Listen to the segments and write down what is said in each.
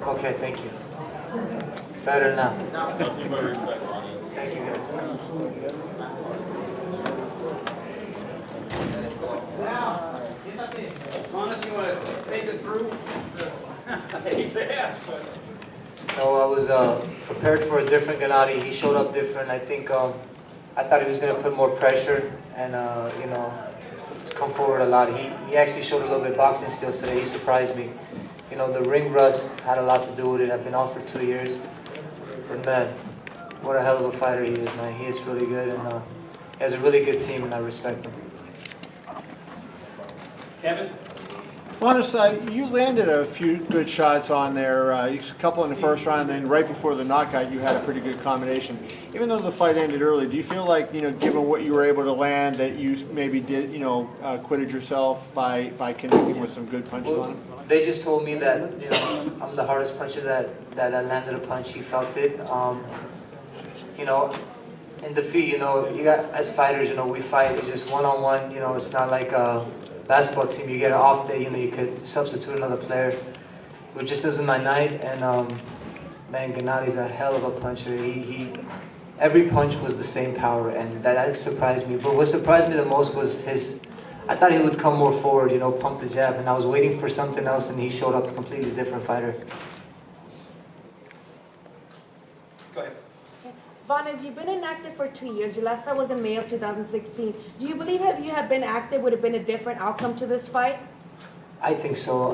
Okay, thank you. Better now. Nothing but respect, honest. Thank you guys. Honest, you want to take us through? I hate to ask, but. No, I was prepared for a different Gennady. He showed up different. I think I thought he was going to put more pressure and come forward a lot. He actually showed a little bit of boxing skills today. He surprised me. The ring rust had a lot to do with it. I've been off for 2 years. But man, what a hell of a fighter he is, man. He is really good, and he has a really good team, and I respect him. Kevin? Honest, you landed a few good shots on there, a couple in the first round, and then right before the knockout, you had a pretty good combination. Even though the fight ended early, do you feel like, given what you were able to land, that you maybe did, acquitted yourself by connecting with some good punches on him? They just told me that, I'm the hardest puncher that landed a punch. He felt it. In defeat, you got, as fighters, we fight. It's just one-on-one. It's not like a basketball team. You get an off day, you could substitute another player. It just isn't my night, and man, Gennady's a hell of a puncher. Every punch was the same power, and that surprised me. But what surprised me the most was I thought he would come more forward, pump the jab, and I was waiting for something else, and he showed up a completely different fighter. Go ahead. Vanes, you've been inactive for 2 years. Your last fight was in May of 2016. Do you believe if you had been active would have been a different outcome to this fight? I think so.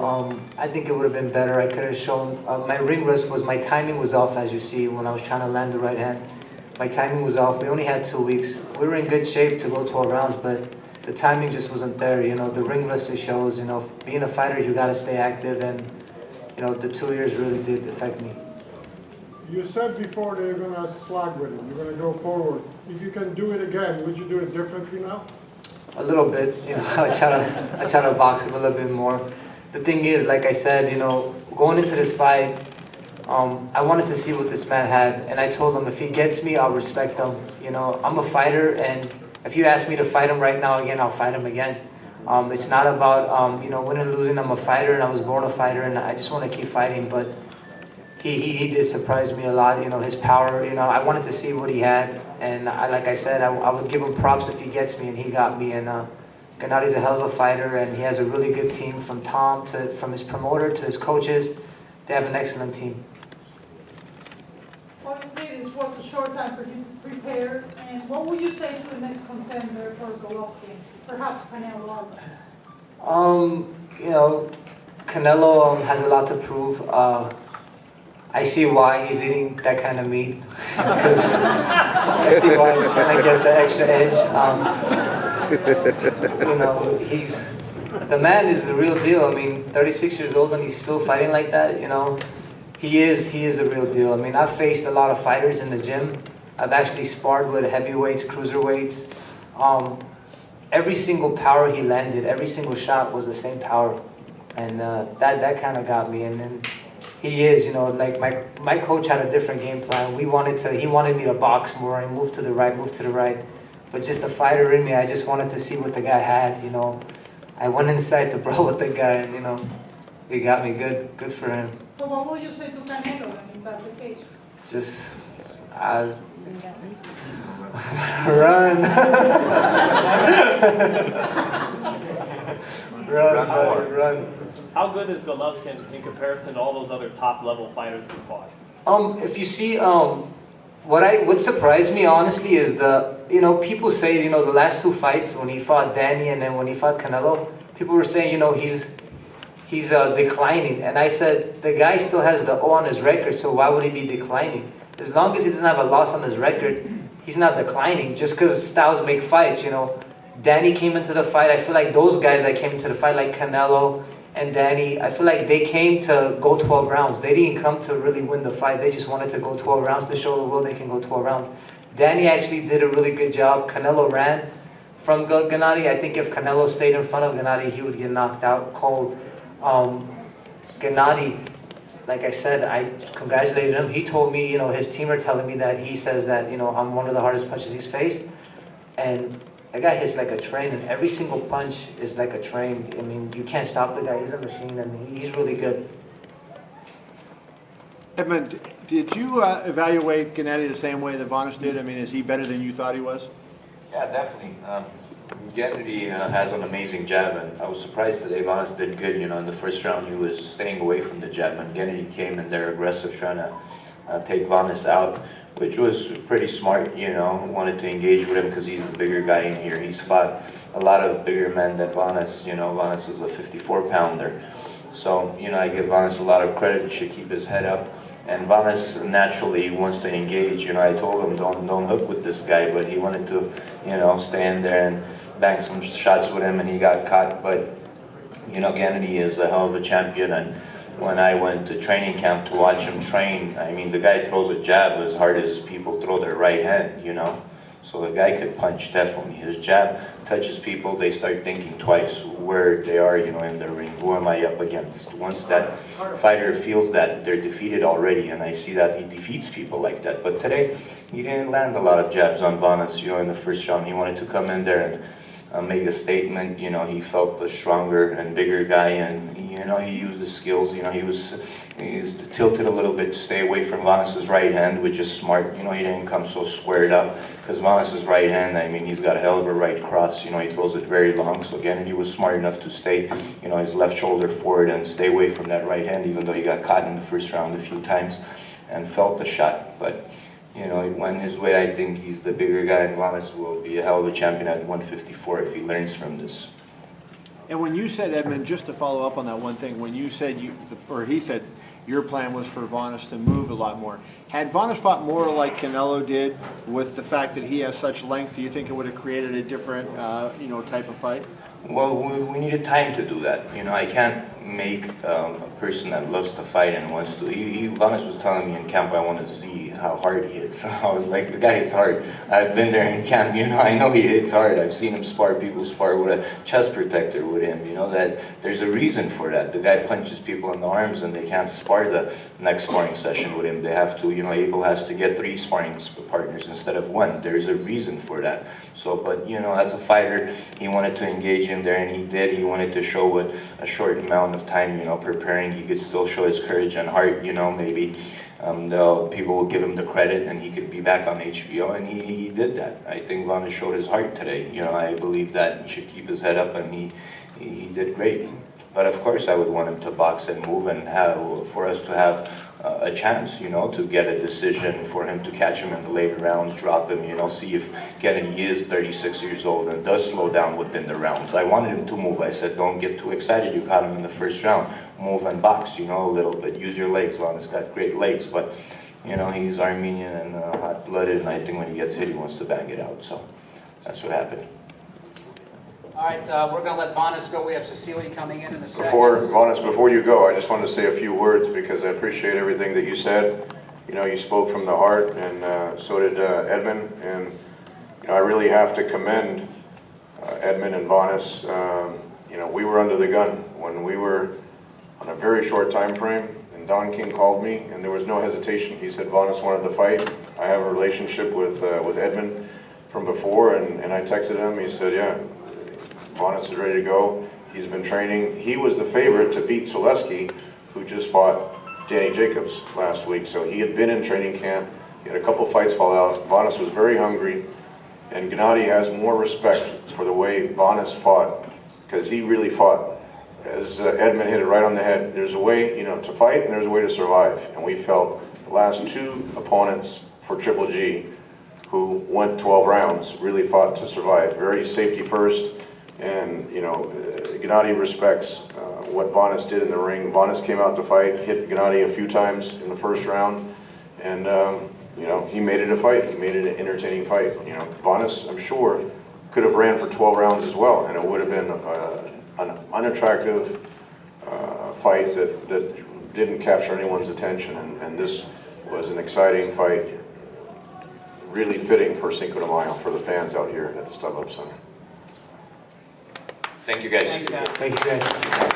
I think it would have been better. I could have shown, my ring rust my timing was off, as you see, when I was trying to land the right hand. My timing was off. We only had 2 weeks. We were in good shape to go 12 rounds, but the timing just wasn't there. The ring rust it shows, being a fighter, you got to stay active, and, the 2 years really did affect me. You said before that you're going to slog with it, you're going to go forward. If you can do it again, would you do it differently now? A little bit, I try to box it a little bit more. The thing is, like I said, going into this fight, I wanted to see what this man had, and I told him if he gets me, I'll respect him. I'm a fighter, and if you ask me to fight him right now again, I'll fight him again. It's not about winning or losing. I'm a fighter, and I was born a fighter, and I just want to keep fighting. But he did surprise me a lot. His power. I wanted to see what he had, and like I said, I would give him props if he gets me, and he got me. And Gennady's a hell of a fighter, and he has a really good team from from his promoter to his coaches. They have an excellent team. Obviously, this was a short time for you to prepare. And what would you say to the next contender for Golovkin? Perhaps Canelo Alvarez? Canelo has a lot to prove. I see why he's eating that kind of meat. Because I see why he's trying to get the extra edge. The man is the real deal. I mean, 36 years old and he's still fighting like that. He is the real deal. I mean, I've faced a lot of fighters in the gym. I've actually sparred with heavyweights, cruiserweights. Every single power he landed, every single shot was the same power, and that kind of got me. And then he is, like my coach had a different game plan. He wanted me to box more and move to the right. But just the fighter in me, I just wanted to see what the guy had. I went inside to brawl with the guy, and he got me good for him. So what would you say to Canelo in that case? Just, run. Run. How good is Golovkin in comparison to all those other top-level fighters who fought? If you see, what surprised me honestly is people say the last 2 fights when he fought Danny and then when he fought Canelo, people were saying he's declining, and I said the guy still has the O on his record, so why would he be declining? As long as he doesn't have a loss on his record, he's not declining. Just because styles make fights, Danny came into the fight. I feel like those guys that came into the fight, like Canelo and Danny, I feel like they came to go 12 rounds. They didn't come to really win the fight. They just wanted to go 12 rounds to show the world they can go 12 rounds. Danny actually did a really good job. Canelo ran from Gennady. I think if Canelo stayed in front of Gennady, he would get knocked out cold. Gennady, like I said, I congratulated him. He told me, his team are telling me that he says that, I'm one of the hardest punches he's faced. And that guy hits like a train, and every single punch is like a train. I mean, you can't stop the guy. He's a machine, and he's really good. Edmund, did you evaluate Gennady the same way that Vanes did? I mean, is he better than you thought he was? Yeah, definitely. Gennady has an amazing jab, and I was surprised today. Vanes did good. In the first round, he was staying away from the jab, and Gennady came in there aggressive, trying to take Vanes out, which was pretty smart. Wanted to engage with him because he's the bigger guy in here. He's fought a lot of bigger men than Vanes. Vanes is a 54-pounder. So, I give Vanes a lot of credit. He should keep his head up. And Vanes naturally wants to engage. I told him don't hook with this guy, but he wanted to, stand there and bang some shots with him, and he got caught. But, Gennady is a hell of a champion. And when I went to training camp to watch him train, I mean, the guy throws a jab as hard as people throw their right hand, So the guy could punch definitely. His jab touches people, they start thinking twice where they are, in the ring. Who am I up against? Once that fighter feels that, they're defeated already, and I see that he defeats people like that. But today, he didn't land a lot of jabs on Vanes, in the first round. He wanted to come in there and make a statement. He felt the stronger and bigger guy, and he used his skills. He was tilted a little bit to stay away from Vanes's right hand, which is smart. He didn't come so squared up, because Vanes's right hand, I mean, he's got a hell of a right cross. He throws it very long. So again, he was smart enough to stay, his left shoulder forward and stay away from that right hand, even though he got caught in the first round a few times and felt the shot. But it went his way. I think he's the bigger guy, and Vanes will be a hell of a champion at 154 if he learns from this. And when you said, Edmund, just to follow up on that one thing, when you said he said your plan was for Vanes to move a lot more. Had Vanes fought more like Canelo did, with the fact that he has such length, do you think it would have created a different, type of fight? Well, we needed time to do that. I can't make a person that loves to fight and wants to. Vanes was telling me in camp, I want to see how hard he hits. I was like, the guy hits hard. I've been there in camp, I know he hits hard. I've seen him spar, people spar with a chest protector with him, that there's a reason for that. The guy punches people in the arms and they can't spar the next sparring session with him. They have to, Abel has to get 3 sparring partners instead of 1. There's a reason for that. So, but, as a fighter, he wanted to engage in there, and he did. He wanted to show with a short amount of time, preparing, he could still show his courage and heart, maybe people will give him the credit and he could be back on HBO, and he did that. I think Vanes showed his heart today. I believe that he should keep his head up, and he did great. But of course I would want him to box and move, and for us to have a chance, to get a decision, for him to catch him in the later rounds, drop him, see if Gennady is 36 years old and does slow down within the rounds. I wanted him to move. I said, don't get too excited. You caught him in the first round. Move and box, a little bit. Use your legs. Vanes got great legs, but, he's Armenian and hot-blooded, and I think when he gets hit, he wants to bang it out. So that's what happened. All right, we're going to let Vanes go. We have Cecilia coming in a second. Before you go, I just wanted to say a few words, because I appreciate everything that you said. You spoke from the heart, and so did Edmund. And I really have to commend Edmund and Vanes. We were under the gun when we were on a very short time frame, and Don King called me, and there was no hesitation. He said Vanes wanted to fight. I have a relationship with Edmund from before, and I texted him. He said, yeah, Vanes is ready to go. He's been training. He was the favorite to beat Soleski, who just fought Danny Jacobs last week. So he had been in training camp. He had a couple fights fall out. Vanes was very hungry, and Gennady has more respect for the way Vanes fought, because he really fought. As Edmund hit it right on the head, there's a way, to fight, and there's a way to survive. And we felt the last 2 opponents for Triple G, who went 12 rounds, really fought to survive. Very safety first. And, Gennady respects what Vanes did in the ring. Vanes came out to fight, hit Gennady a few times in the first round, and, he made it a fight. He made it an entertaining fight. Vanes, I'm sure, could have ran for 12 rounds as well, and it would have been an unattractive fight that didn't capture anyone's attention, and this was an exciting fight, really fitting for Cinco de Mayo, for the fans out here at the StubHub Center. Thank you, guys. Thanks, guys. Thank you, guys.